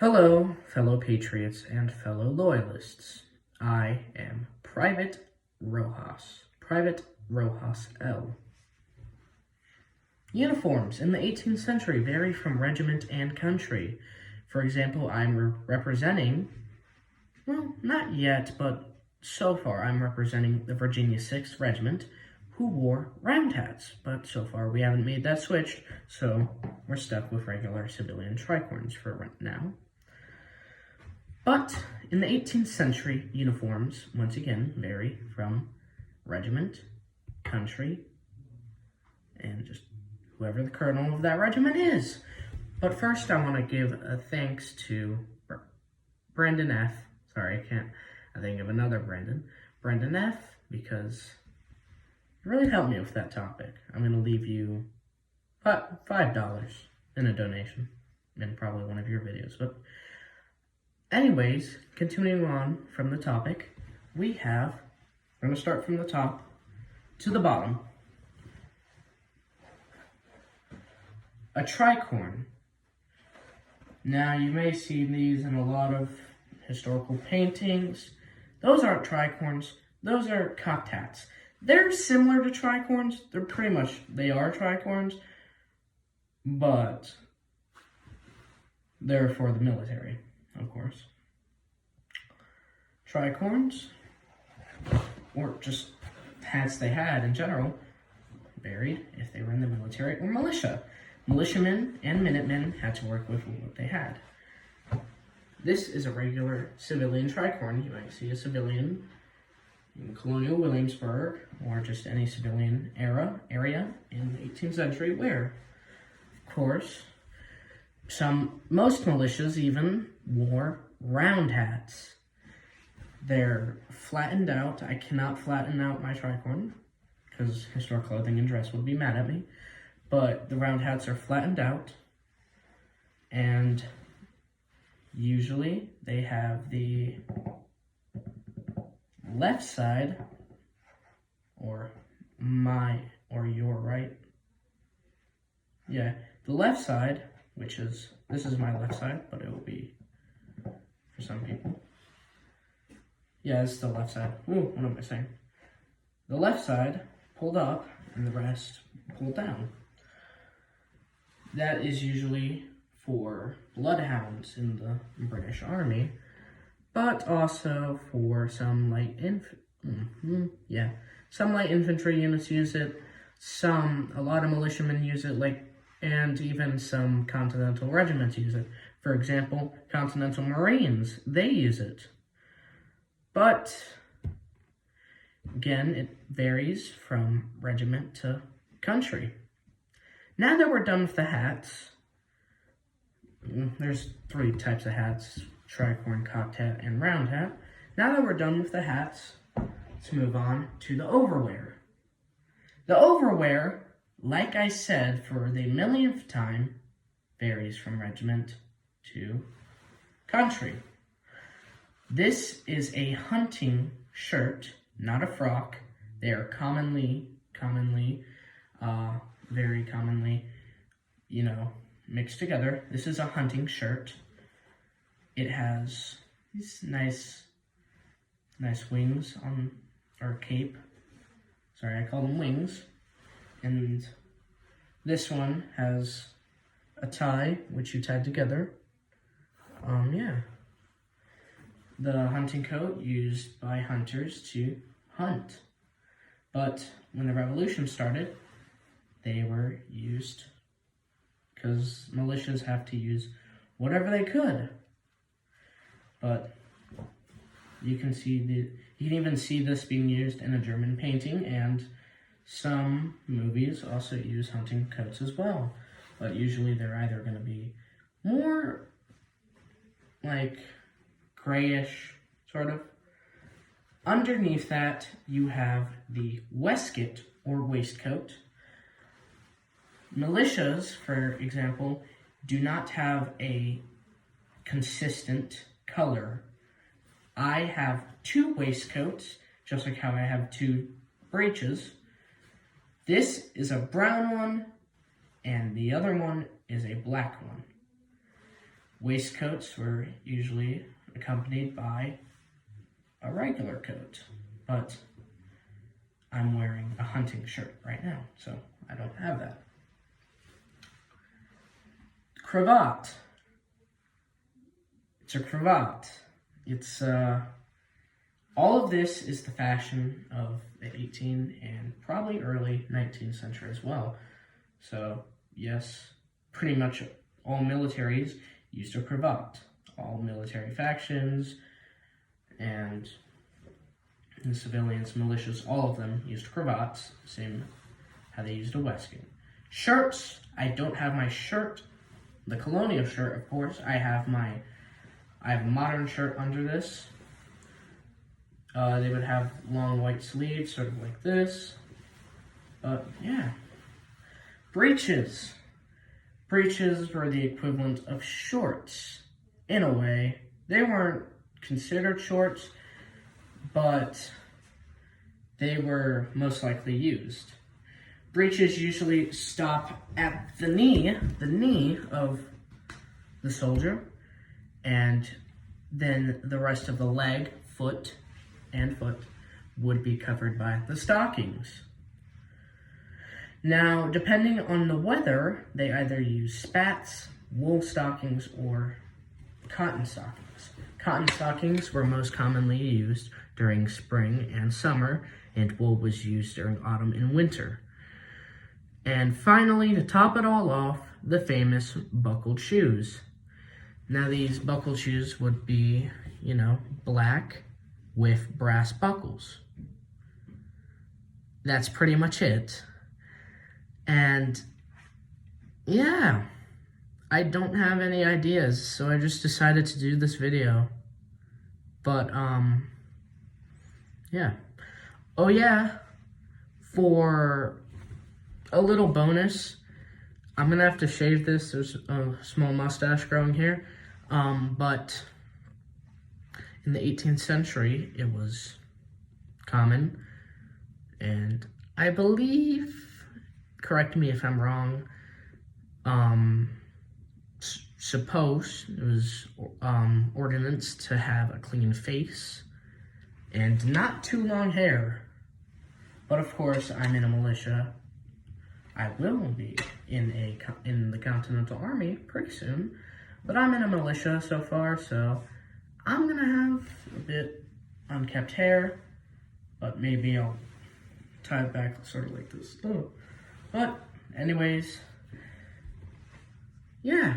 Hello, fellow patriots and fellow loyalists. I am Private Rojas L. Uniforms in the 18th century vary from regiment and country. For example, I'm representing, well, not yet, but so far I'm representing the Virginia 6th Regiment, who wore round hats, but so far we haven't made that switch, so we're stuck with regular civilian tricorns for now. But in the 18th century, uniforms, once again, vary from regiment, country, and just whoever the colonel of that regiment is. But first, I want to give a thanks to Brendan F. Sorry, I think of another Brendan. Brendan F, because it really helped me with that topic. I'm going to leave you $5 in a donation in probably one of your videos. But anyways, continuing on from the topic, we're going to start from the top to the bottom. A tricorn. Now, you may see these in a lot of historical paintings. Those aren't tricorns. Those are cocked hats. They're similar to tricorns. They are tricorns, but they're for the military, of course. Tricorns, or just hats they had in general, varied if they were in the military or militia. Militiamen and Minutemen had to work with what they had. This is a regular civilian tricorn. You might see a civilian in colonial Williamsburg or just any civilian area in the 18th century wear. Of course, most militias even wore round hats. They're flattened out. I cannot flatten out my tricorn because historic clothing and dress would be mad at me. But the round hats are flattened out, and usually they have the left side, or your right. Yeah, the left side, this is my left side, but it will be for some people. Yeah, it's the left side. Ooh, what am I saying? The left side pulled up, and the rest pulled down. That is usually for bloodhounds in the British Army, but also for some light infantry units use it. A lot of militiamen use it, and even some Continental regiments use it. For example, Continental Marines, they use it. But again, it varies from regiment to country. Now that we're done with the hats, there's 3 types of hats: tricorn, cocked hat, and round hat. Now that we're done with the hats, let's move on to the overwear. The overwear, like I said for the millionth time, varies from regiment to country. This is a hunting shirt, not a frock. They are very commonly, mixed together. This is a hunting shirt. It has these nice wings or cape. Sorry, I call them wings. And this one has a tie, which you tie together. The hunting coat used by hunters to hunt. But when the revolution started, they were used because militias have to use whatever they could. But you can even see this being used in a German painting, and some movies also use hunting coats as well. But usually they're either going to be more like grayish, sort of. Underneath that, you have the waistcoat or waistcoat. Militias, for example, do not have a consistent color. I have 2 waistcoats, just like how I have 2 breeches. This is a brown one, and the other one is a black one. Waistcoats were usually accompanied by a regular coat, but I'm wearing a hunting shirt right now, so I don't have that. Cravat. It's a cravat. It's, all of this is the fashion of the 18th and probably early 19th century as well. So, yes, pretty much all militaries used a cravat. All military factions and the civilians, militias, all of them used cravats, same how they used a waistcoat. Shirts, I don't have my shirt, the colonial shirt, of course. I have a modern shirt under this. They would have long white sleeves, sort of like this. Yeah. Breeches. Breeches were the equivalent of shorts, in a way. They weren't considered shorts, but they were most likely used. Breeches usually stop at the knee of the soldier, and then the rest of the leg, foot, would be covered by the stockings. Now, depending on the weather, they either use spats, wool stockings, or cotton stockings. Cotton stockings were most commonly used during spring and summer, and wool was used during autumn and winter. And finally, to top it all off, the famous buckled shoes. Now, these buckled shoes would be, black with brass buckles. That's pretty much it. And yeah, I don't have any ideas, so I just decided to do this video. But, yeah. Oh yeah, for a little bonus, I'm gonna have to shave this. There's a small mustache growing here. But in the 18th century, it was common, and I believe, correct me if I'm wrong, suppose it was ordinance to have a clean face and not too long hair. But of course, I'm in a militia. I will be in the Continental Army pretty soon, but I'm in a militia so far, so I'm gonna have a bit unkept hair, but maybe I'll tie it back sort of like this. Oh. But anyways, yeah,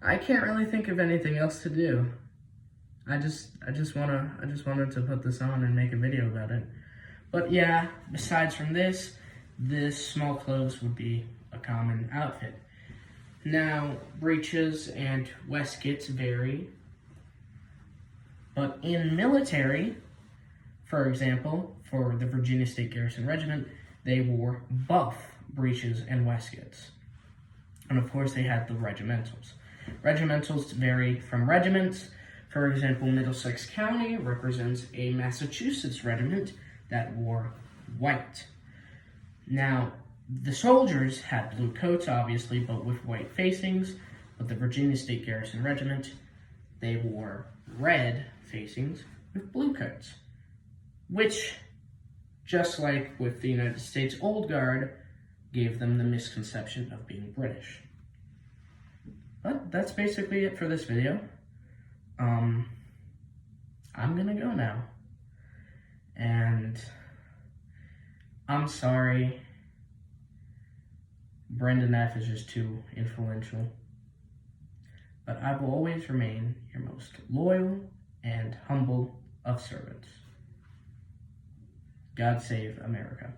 I can't really think of anything else to do. I just wanted to put this on and make a video about it. But yeah, besides from this small clothes would be a common outfit. Now, breeches and waistcoats vary, but in military, for example, for the Virginia State Garrison Regiment, they wore buff breeches and waistcoats. And of course, they had the regimentals. Regimentals vary from regiments. For example, Middlesex County represents a Massachusetts regiment that wore white. Now, the soldiers had blue coats, obviously, but with white facings. But the Virginia State Garrison Regiment, they wore red facings with blue coats, which, just like with the United States Old Guard, gave them the misconception of being British. But that's basically it for this video. I'm gonna go now. And I'm sorry, Brendan F. is just too influential. But I will always remain your most loyal and humble of servants. God save America.